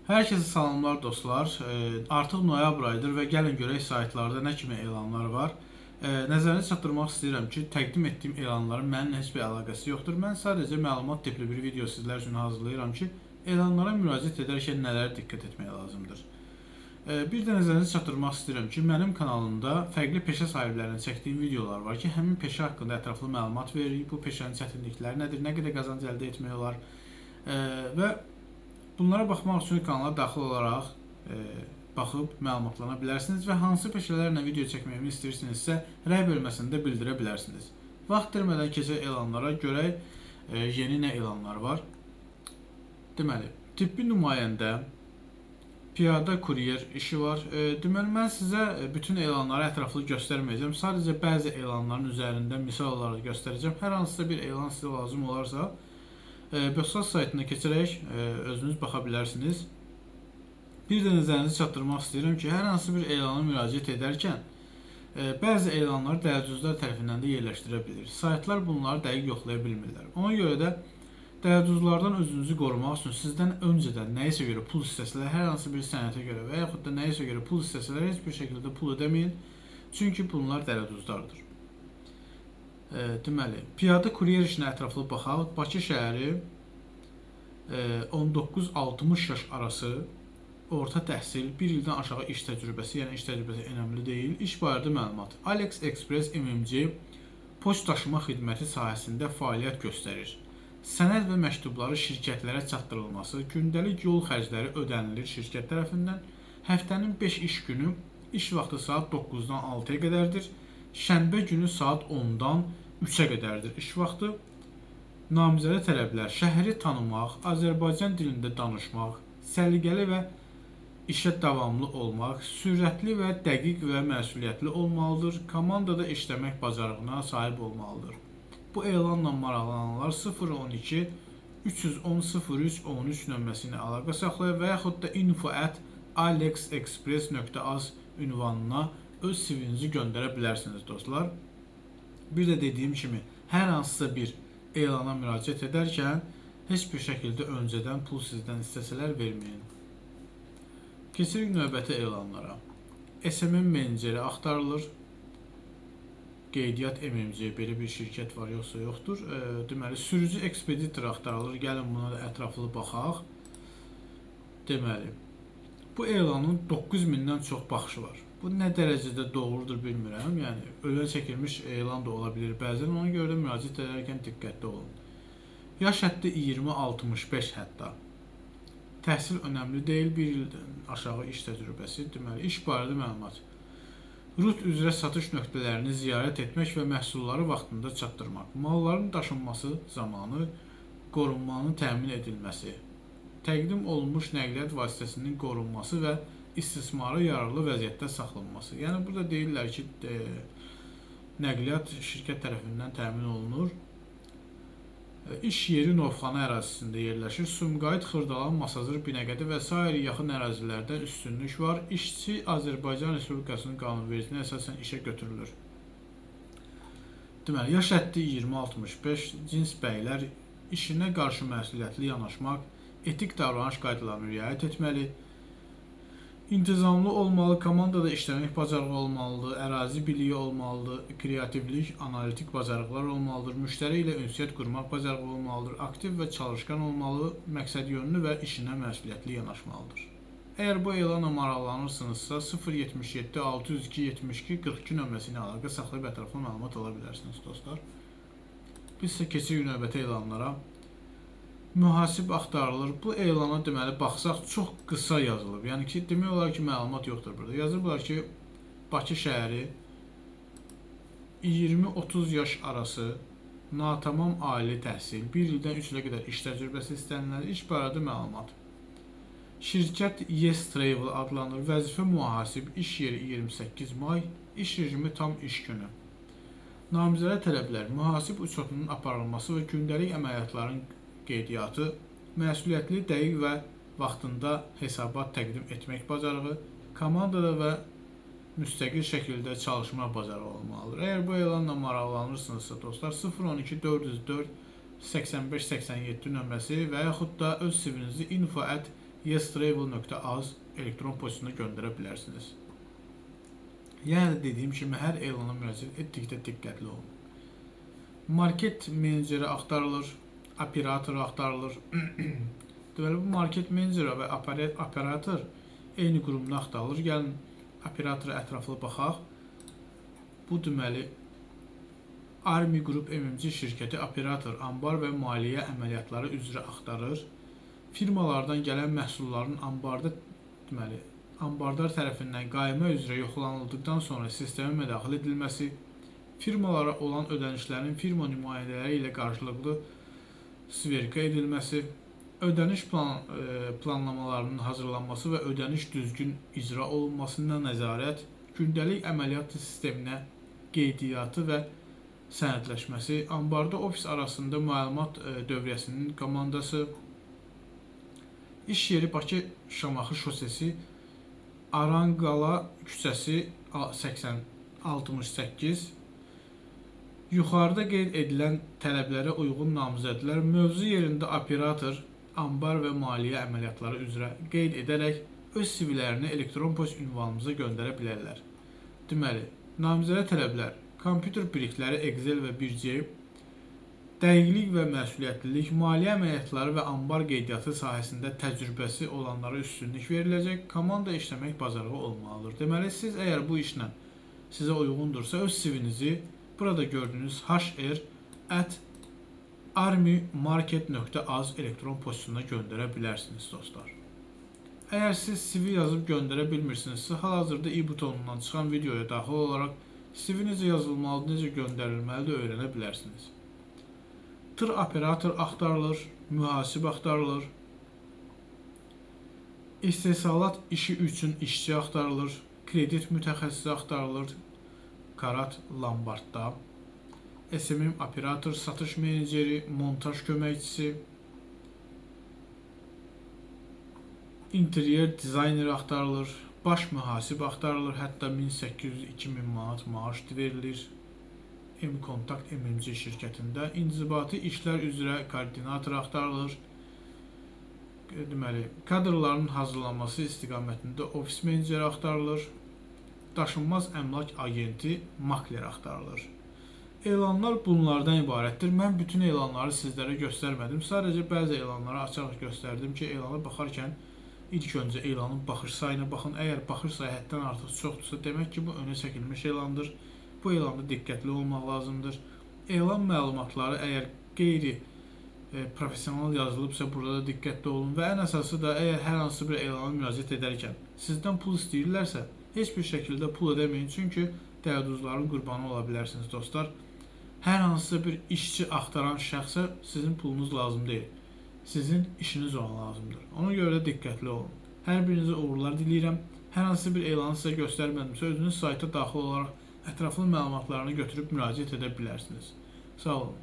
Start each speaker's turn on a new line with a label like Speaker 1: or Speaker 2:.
Speaker 1: Herkese salamlar dostlar. Artıq noyabr ayıdır və gəlin görək saytlarda nə kimi elanlar var. Nəzərinizə çatdırmaq istəyirəm ki, təqdim etdiyim elanların mənimlə heç bir əlaqəsi yoxdur. Mən sadəcə məlumat tipli bir video sizlər üçün hazırlayıram ki, elanlara müraciət edərkən nələrə diqqət etmək lazımdır. Bir də nəzərinizə çatdırmaq istəyirəm ki, mənim kanalımda fərqli peşə sahiblərinin çəkdiyim videolar var ki, həmin peşə haqqında ətraflı məlumat verir. Bu peşənin çətinlikləri nədir, nə qədər qazanc əldə etmək olar və bunlara baxmaq üçün kanala daxil olaraq baxıb məlumatlana bilərsiniz və hansı peşələrlə video çəkməyimi istəyirsinizsə rəy bölməsində bildirə bilərsiniz. Vaxt itirmədən keçək elanlara, görək yeni nə elanlar var. Deməli, tibbi nümayəndə, piyada kuryer işi var. Deməli, mən sizə bütün elanları ətraflı göstərməyəcəm. Sadəcə bəzi elanların üzərində misal olaraq göstərəcəm. Hər hansısa bir elan sizə lazım olarsa, Bösas saytına keçərək özünüz baxa bilərsiniz. Bir də nəzərinizi çatdırmaq istəyirəm ki, hər hansı bir elana müraciət edərkən bəzi elanları dəyərcüzlər tərəfindən də yerləşdirə bilir. Saytlar bunları dəqiq yoxlaya bilmirlər. Ona görə də dəyərcüzlərdən özünüzü qorumaq üçün sizdən öncədən nəyisə görə pul istəsələr, hər hansı bir sənətə görə və yaxud da nəyisə görə pul istəsələr heç bir şəkildə pul ödəməyin. Çünki bunlar dəyərcüzlərdir. Deməli, piyada kuryer işinə ətraflı baxaq. Bakı şəhəri 19-60 yaş arası orta təhsil, 1 ildən aşağı iş təcrübəsi, yəni iş təcrübəsi önəmli deyil. İş barədə məlumat. Alex Express MMC poçt daşıma xidməti sahəsində fəaliyyət göstərir. Sənəd və məktubları şirkətlərə çatdırılması, gündəlik yol xərcləri ödənilir şirkət tərəfindən. Həftənin 5 iş günü, iş vaxtı saat 9-dan 6-ya qədərdir. Şənbə günü saat 10-dan 3-ə qədərdir iş vaxtı. Namizədə tələblər: şəhəri tanımaq, Azərbaycan dilində danışmaq, səliqəli və işə davamlı olmaq, sürətli və dəqiq və məsuliyyətli olmalıdır, komandada işləmək bacarığına sahib olmalıdır. Bu elanla maraqlananlar 012 310 03 13 nömrəsi ilə əlaqə saxlaya və yaxud da info@alexexpress.az ünvanına öz CV-nizi göndərə bilərsiniz dostlar. Bir də dediyim kimi, hər hansısa bir elana müraciət edərkən heç bir şəkildə öncədən pul sizdən istəsələr verməyin. Keçirik növbəti elanlara. SMM meneceri axtarılır. Qeydiyyat MMC, belə bir şirkət var yoxsa yoxdur. Deməli, sürücü ekspeditor axtarılır. Gəlin buna da ətraflı baxaq. Deməli, bu elanın 9000-dən çox baxışı var. Bu nə dərəcədə doğrudur bilmirəm. Yəni, ölən çəkilmiş elan da ola bilir bəzən. Ona görə də müraciət edərkən diqqətli olun. Yaş həddi 20-65 hətta. Təhsil önəmli deyil, 1 ildən aşağı iş təcrübəsi. Deməli, iş barədə məlumat. Rut üzrə satış nöqtələrini ziyarət etmək və məhsulları vaxtında çatdırmaq. Malların daşınması zamanı qorunmanın təmin edilməsi. Təqdim olunmuş nəqliyyat vasitəsinin qorunması və istismara yararlı vəziyyətdə saxlanması. Yəni, burada deyirlər ki, nəqliyyat şirkət tərəfindən təmin olunur. İş yeri Novxana ərazisində yerləşir. Sumqayıt, Xırdalan, Masazır, Binəqədi və s. yaxın ərazilərdən üstünlük var. İşçi Azərbaycan Respublikasının qanunvericiliyinə əsasən işə götürülür. Deməli, yaş həddi 20-65, cins bəylər, işinə qarşı məsuliyyətli yanaşmaq, etik davranış qaydalarına riayət etməli, intizamlı olmalı, komandada işləmək bacarığı olmalıdır, ərazi biliyi olmalıdır, kreativlik, analitik bacarıqlar olmalıdır, müştəri ilə ünsiyyət qurmaq bacarığı olmalıdır, aktiv və çalışqan olmalı, məqsədyönlü və işinə məsuliyyətli yanaşmalıdır. Əgər bu elanla maraqlanırsınızsa 077 602 72 42 nömrəsi ilə əlaqə saxlayıb ətraflı məlumat ala bilərsiniz dostlar. Biz isə keçirik növbəti elanlara. Mühasib axtarılır. Bu elana deməli baxsaq çox qısa yazılıb. Yəni ki, demək olar ki, məlumat yoxdur burada. Yazıblar ki, Bakı şəhəri 20-30 yaş arası natamam ali təhsil, 1 ildən 3 ilə qədər iş təcrübəsi istənilən, iş barədə məlumat. Şirkət Yes Travel adlanır. Vəzifə mühasib, iş yeri 28 may, iş rejimi tam iş günü. Namizədə tələblər: mühasib uçotunun aparılması və gündəlik əməliyyatların qeydiyyatı, məsuliyyətli, dəqiq və vaxtında hesabat təqdim etmək bacarığı, komandada və müstəqil şəkildə çalışma bacarığı olmalıdır. Əgər bu elanla maraqlanırsınızsa dostlar, 012 404 85 87 nömrəsi və yaxud da öz CV-nizi yestravel.az elektron postusuna göndərə bilərsiniz. Yəni dediyim kimi hər elana müraciət etdikdə diqqətli olun. Market meneceri axtarılır, operator axtarılır. Deməli bu market meneceri və operator eyni qurumda axtarılır. Gəlin operatora ətraflı baxaq. Bu deməli Army Group MMC şirkəti operator, ambar və maliyyə əməliyyatları üzrə axtarır. Firmalardan gələn məhsulların ambardar tərəfindən qayma üzrə yoxlanıldıqdan sonra sistemə müdaxilə edilməsi, firmalara olan ödənişlərin firma nümayəndələri ilə qarşılıqlı sverika edilməsi, ödəniş planlamalarının hazırlanması və ödəniş düzgün icra olunmasına nəzarət, gündəlik əməliyyat sisteminə qeydiyyatı və sənədləşməsi, ambarda ofis arasında məlumat dövriyyəsinin komandası, iş yeri Bakı Şamaxı şosesi, Aranqala küçəsi 68. Yuxarıda qeyd edilən tələblərə uyğun namizədlər mövzu yerində operator, ambar və maliyyə əməliyyatları üzrə qeyd edərək öz CV-lərini elektron post ünvanımıza göndərə bilərlər. Deməli, namizədə tələblər kompüter bilikləri Excel və 1C, dəqiqlik və məsuliyyətlilik, maliyyə əməliyyatları və ambar qeydiyyatı sahəsində təcrübəsi olanlara üstünlük veriləcək, komanda işləmək bacarığı olmalıdır. Deməli, siz əgər bu işlə sizə uyğundursa, öz CV-nizi burada gördüyünüz hr@armymarket.az elektron postusuna göndərə bilərsiniz dostlar. Əgər siz CV yazıb göndərə bilmirsinizsə, hal-hazırda i butonundan çıxan videoya daxil olaraq CV necə yazılmalı, necə göndərilməlidir öyrənə bilərsiniz. Tır operator axtarılır, mühasib axtarılır, istehsalat işi üçün işçi axtarılır, kredit mütəxəssisi axtarılır, Karat Lombardda, SMM operator, satış meneceri, montaj köməkçisi, interyer dizayner axtarılır, baş mühasib axtarılır, hətta 1800-2000 manat maaş verilir. M-Kontakt MMC şirkətində inzibati işlər üzrə koordinator axtarılır. Deməli, kadrların hazırlanması istiqamətində ofis meneceri axtarılır. Daşınmaz əmlak agenti, makler axtarılır. Elanlar bunlardan ibarətdir. Mən bütün elanları sizlərə göstərmədim. Sadəcə bəzi elanları açaraq göstərdim ki, elana baxarkən ilk öncə elanın baxış sayına baxın. Əgər baxış sayı həddən artıq çoxdursa, demək ki, bu önə çəkilmiş elandır. Bu elanda diqqətli olmaq lazımdır. Elan məlumatları əgər qeyri-professional yazılıbsa, burada da diqqətli olun. Və ən əsası da, əgər hər hansı bir elana müraciət edərkən sizdən pul istəyirlərsə, heç bir şəkildə pul ödəməyin. Çünki dəyəduzların qurbanı ola bilərsiniz dostlar. Hər hansısa bir işçi axtaran şəxsə sizin pulunuz lazım deyil. Sizin işiniz ona lazımdır. Ona görə də diqqətli olun. Hər birinizə uğurlar diləyirəm. Hər hansı bir elanı sizə göstərmədimsə, özünüz sayta daxil olaraq ətraflı məlumatlarını götürüb müraciət edə bilərsiniz. Sağ olun.